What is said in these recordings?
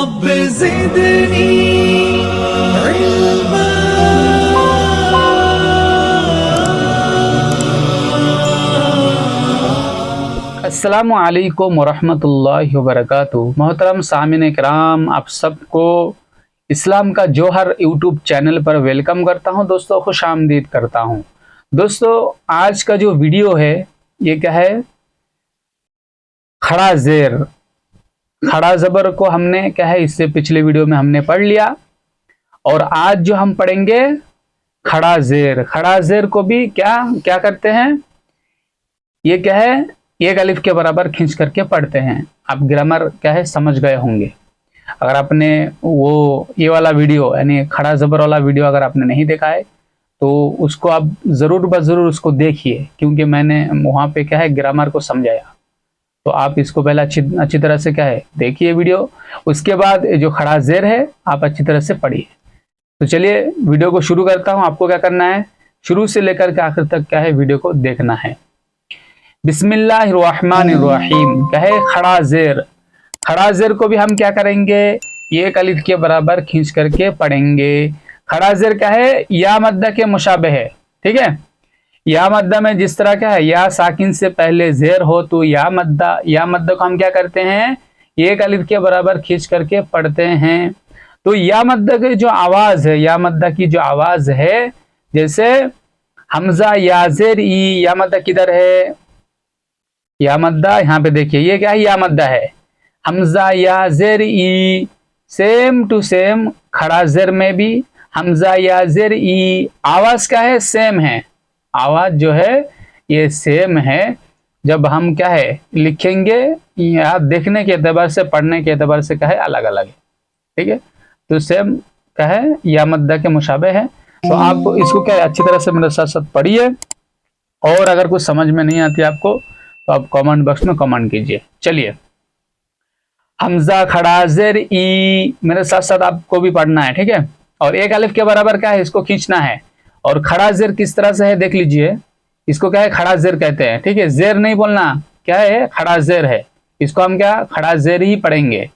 रब ज़िदनी इल्मा। अस्सलामु अलैकुम वरहमतुल्लाहि वबरकातुहू। मोहतरम सामिन इकराम, आप सबको इस्लाम का जोहर यूट्यूब चैनल पर वेलकम करता हूं। दोस्तों खुश आमदीद करता हूं। दोस्तों आज का जो वीडियो है ये क्या है, खड़ा जेर खड़ा जबर को हमने क्या है इससे पिछले वीडियो में हमने पढ़ लिया, और आज जो हम पढ़ेंगे खड़ा जेर। खड़ा जेर को भी क्या क्या करते हैं, ये क्या है एक अलिफ के बराबर खींच करके पढ़ते हैं। आप ग्रामर क्या है समझ गए होंगे। अगर आपने वो ये वाला वीडियो यानी खड़ा जबर वाला वीडियो अगर आपने नहीं देखा है तो उसको आप ज़रूर ज़रूर उसको देखिए, क्योंकि मैंने वहाँ पे क्या है ग्रामर को समझाया। तो आप इसको पहले अच्छी तरह से क्या है देखिए वीडियो, उसके बाद जो खड़ा जेर है आप अच्छी तरह से पढ़िए। तो चलिए वीडियो को शुरू करता हूँ। आपको क्या करना है, शुरू से लेकर के आखिर तक क्या है वीडियो को देखना है। बिस्मिल्लाहिर्रहमानिर्रहीम क्या है खड़ा जेर। खड़ा जेर को भी हम क्या करेंगे, एक अलिफ के बराबर खींच करके पढ़ेंगे। खड़ा जेर क्या है, या मद्दा के मुशाबे है। ठीक है, या मद्दा में जिस तरह क्या है या साकिन से पहले जेर हो तो या मद्दा को हम क्या करते हैं एक अलिफ के बराबर खींच करके पढ़ते हैं। तो या मद्दा की जो आवाज है, या मद्दा की जो आवाज है, जैसे हमजा या जेर ई, या मद्दा किधर है, या मद्दा यहाँ पे देखिए ये क्या है या मद्दा है। हमजा या जेर ई सेम टू सेम खड़ा जेर में भी हमजा या जेर ई आवाज क्या है सेम है, आवाज जो है ये सेम है। जब हम क्या है लिखेंगे या देखने के एतबार से पढ़ने के एतबार से क्या है अलग अलग है। ठीक है, तो सेम क्या है या मद्दा के मुशाबे है। तो आप इसको क्या है अच्छी तरह से मेरे साथ साथ पढ़िए, और अगर कुछ समझ में नहीं आती आपको तो आप कमेंट बॉक्स में कमेंट कीजिए। चलिए, हमजा खड़ा जेर ई मेरे साथ साथ आपको भी पढ़ना है। ठीक है, और एक अलिफ के बराबर क्या है इसको खींचना है। और खड़ा जेर किस तरह से है देख लीजिए, इसको क्या है खड़ा जेर कहते हैं। ठीक है, जेर नहीं बोलना, क्या है खड़ा जेर है, इसको हम क्या खड़ा जेर ही पढ़ेंगे।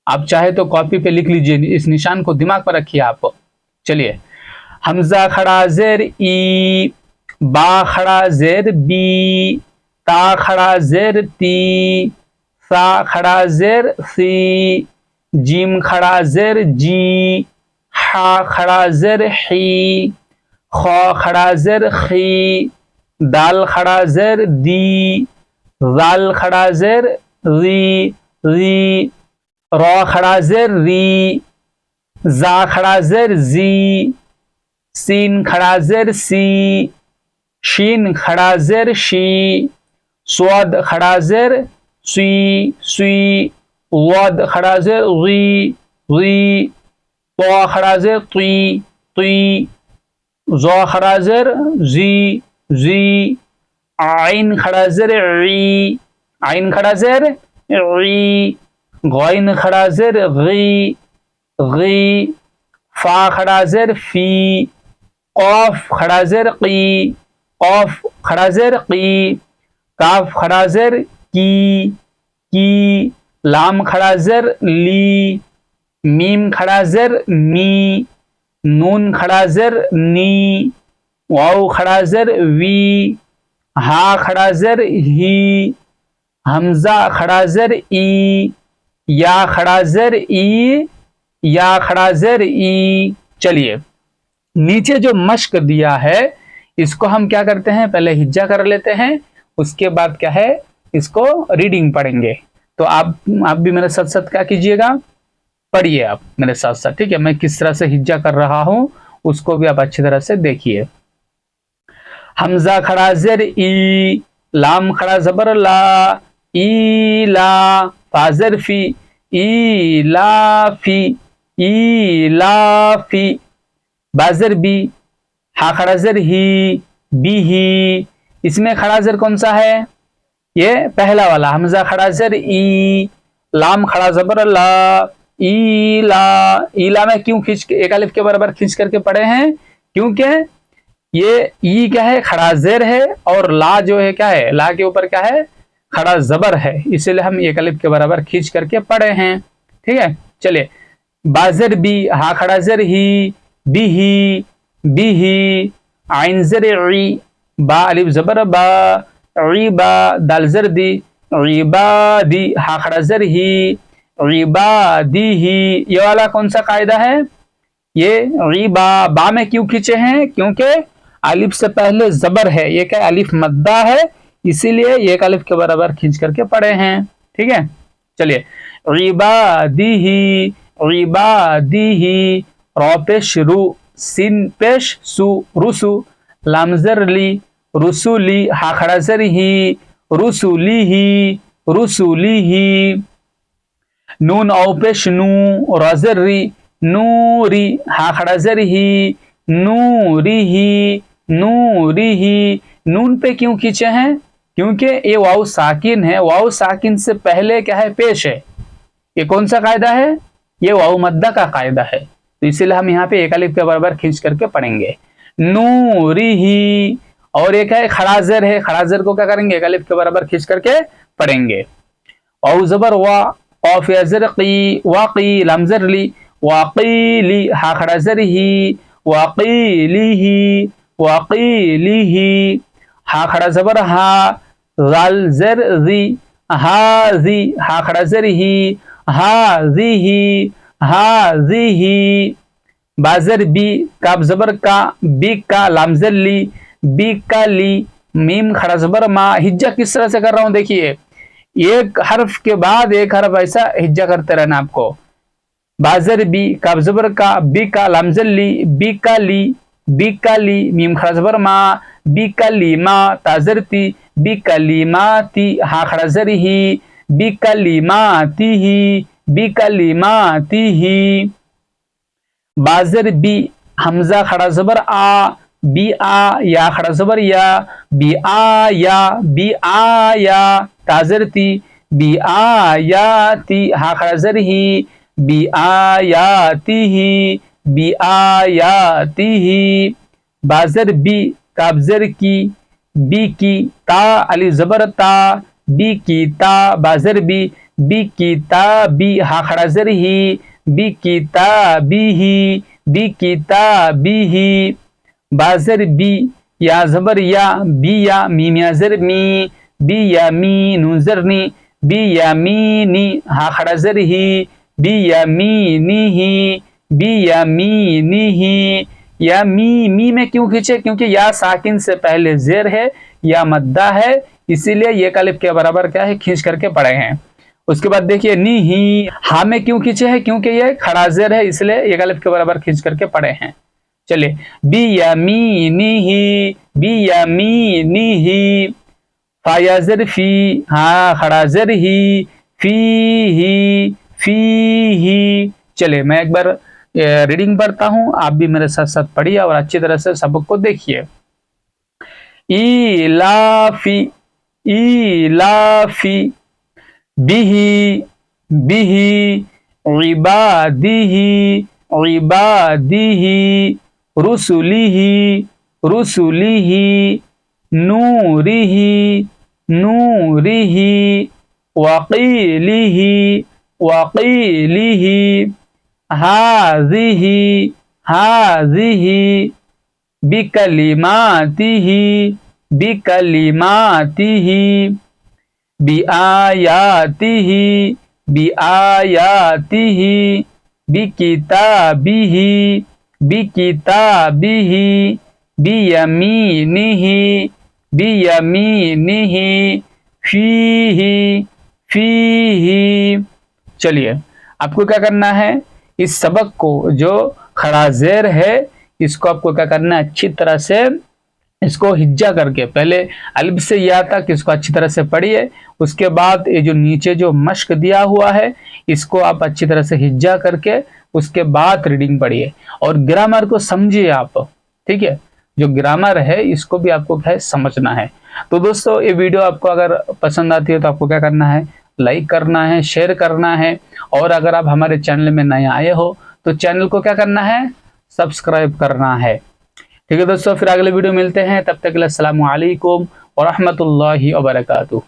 आप चाहे तो कॉपी पे लिख लीजिए, इस निशान को दिमाग पर रखिए आप। चलिए, हमजा खड़ा जेर ई, बा खड़ा जेर बी, ता खड़ा जेर ती, सा खड़ा जेर सी, जीम खड़ा जेर जी, हा खड़ा जेर ही, खा खड़ा जेर खी, दाल खड़ा जेर दी, जाल खड़ा जेर री री, रा खड़ा जेर री, जा खड़ा जेर जी, सीन खड़ा जेर सी, शीन खड़ा जेर शी, स्वाद खड़ा जेर सी सी, वाद खड़ा जेर री री, तो खड़ा जेर ती ती, ज़ा खड़ा जेर जी जी, आइन खड़ा जेर ई, आइन खड़ा जेर ई, गैन खड़ा जेर गी गी, फा खड़ा जेर फी, कॉफ खड़ा जेर की, कॉफ खड़ा जेर की, काफ खड़ा जेर की, लाम खड़ा जेर ली, मीम खड़ा जेर मी, नून खड़ा जेर नी, वाव खड़ा जेर वी, हा खड़ा जेर ही, हमजा खड़ा जेर ई, या खड़ा जेर ई, या खड़ा जेर ई। चलिए, नीचे जो मश्क दिया है इसको हम क्या करते हैं पहले हिज्जा कर लेते हैं, उसके बाद क्या है इसको रीडिंग पढ़ेंगे। तो आप भी मेरे साथ साथ क्या कीजिएगा, पढ़िए आप मेरे साथ साथ। ठीक है, मैं किस तरह से हिज्जा कर रहा हूं उसको भी आप अच्छी तरह से देखिए। हमजा खड़ा जेर ई, लाम खड़ा जबर ला, ई ला, फाजर फी, ई ला फी, ई ला फी, बाजर बी, हा खड़ा जेर ही, बी ही। इसमें खड़ा जेर कौन सा है, ये पहला वाला हमजा खड़ा जेर ई, लाम खड़ा जबर ला, ईला में क्यों खींच के एक अलिफ के बराबर खींच करके पढ़े हैं, क्योंकि ये ई क्या है खड़ा जेर है, और ला जो है क्या है ला के ऊपर क्या है खड़ा जबर है, इसीलिए हम एक अलिफ के बराबर खींच करके पढ़े हैं। ठीक है, चलिए, बाजर बी, हा खड़ा जर ही, बिही, बिही, आइन जर ई, बा अलिफ जबर बा, ईबा, दाल जर दी, इबादी, हा खड़ा जर ही, इबादीही। ये वाला कौन सा कायदा है? ये ईबा, बा में क्यों खींचे हैं? क्योंकि अलिफ से पहले जबर है, ये क्या अलिफ मद्दा है, इसीलिए एक अलिफ के बराबर खींच करके पढ़े हैं। ठीक है, चलिए, इबादीही, इबादीही, रौ पेश रू, सिन पेश सु, रुसु, लामजरली, रुसुली, हा खड़ा जर ही, रुसुलीही, रुसुलीही, नून औ पेश नू, रजरी, नूरी, हा खड़ा जर ही, नूरीही, नूरीही। नून पे क्यों खींचे हैं? क्योंकि ये वाव साकिन है, वाव साकिन से पहले क्या है? पेश है। ये कौन सा कायदा है? ये वाव मद्दा का कायदा है, तो इसीलिए हम यहाँ पे एक अलिफ के बराबर खींच करके पढ़ेंगे, नूरीही। और एक है खड़ा ज़ेर है, खड़ा ज़ेर को क्या करेंगे? एक अलिफ के बराबर खींच करके पढ़ेंगे। औ ज़बर वा, क़ाफ या ज़र क़ी, वाक़ी, लम ज़र ली, वाक़ीली, हा खड़ा ज़र ही, वाक़ीलीही, वाक़ीलीही, हा खड़ा ज़बर हा, ज़ाल ज़र ज़ी, हाज़ी, हा खड़ा ज़र ही, हाज़ीही, हाज़ीही, बाज़र बी, काफ ज़बर का, बी का, लाम ज़र ली, बी का ली, मीम खड़ा ज़बर मा। हिज्जा किस तरह से कर रहा हूं देखिए, एक हर्फ के बाद एक हर्फ ऐसा हिज्जा करते रहना आपको। बाज़र बी, काफ ज़बर का, बी का, लाम ज़र ली, बी का ली, बी का ली, मीम खड़ा ज़बर मा, बी का ली मा, ताज़रती, बी का ली माती, हा खड़ा ज़र ही, बी का ली माती ही, बी का ली माती ही। बाज़र बी, हमजा खड़ा ज़बर आ, बी आ, या खड़ा ज़बर या, बी आ या, बी आ या, ताज़रती, बी आ या ती, हा खड़ा ज़र ही, बी आ या ती ही, बी आ या ती ही। बाज़र बी, काफ ज़र की, बी की, ता अलिफ ज़बर ता, बी की ता, बाज़र बी की ता बी, हा खड़ा ज़र ही, बी की ता बी ही, बी की ता बी ही। बाज़र बी, या ज़बर या, बी या, मीम या ज़र मी, बी या मी, नून ज़र नी, बी या मी नी, हा खड़ा ज़र ही, बी या मी नी ही, बी या मी नी ही। या मी में क्यों खींचे? क्योंकि या साकिन से पहले ज़ेर है, या मद्दा है, इसीलिए ये अलिफ के बराबर क्या है? खींच करके पढ़े हैं। उसके बाद देखिए नी ही, हा में क्यों खींचे हैं? क्योंकि ये खड़ा ज़ेर है, इसलिए एक अलिफ के बराबर खींच करके पढ़े हैं। चलिए, बी या मी नी ही, बी या मी नी ही, फा या ज़र फी, हा खड़ा ज़र ही, फी ही, फी ही। चलिए, मैं एक बार रीडिंग पढ़ता हूं, आप भी मेरे साथ साथ पढ़िए और अच्छी तरह से सबक को देखिए। इलाफी, इलाफी, बिही, बिही, इबादिही, इबादिही, रुसुलिही, रुसुलिही, नूरिही, नूरिही, वक़ीलिही, वक़ीलिही, हाज़िही, हाज़िही, बिकलिमातिही, बिकलिमातिही, बिआयातिही, बिआयातिही, बिकिताबिही, बिकिताबिही, बियमीनिही, बियमीनिही, फीही, फीही। चलिए, आपको क्या करना है? इस सबक को जो खड़ा ज़ेर है, इसको आपको क्या करना है? अच्छी तरह से इसको हिज्जा करके, पहले अलिफ से या तक इसको अच्छी तरह से पढ़िए। उसके बाद ये जो नीचे जो मश्क दिया हुआ है, इसको आप अच्छी तरह से हिज्जा करके उसके बाद रीडिंग पढ़िए और ग्रामर को समझिए आप। ठीक है, जो ग्रामर है इसको भी आपको क्या है? समझना है। तो दोस्तों, ये वीडियो आपको अगर पसंद आती है तो आपको क्या करना है? लाइक करना है, शेयर करना है, और अगर आप हमारे चैनल में नए आए हो तो चैनल को क्या करना है? सब्सक्राइब करना है। ठीक है दोस्तों, फिर अगले वीडियो मिलते हैं, तब तक के लिए अस्सलामु अलैकुम व रहमतुल्लाहि व बरकातुहू।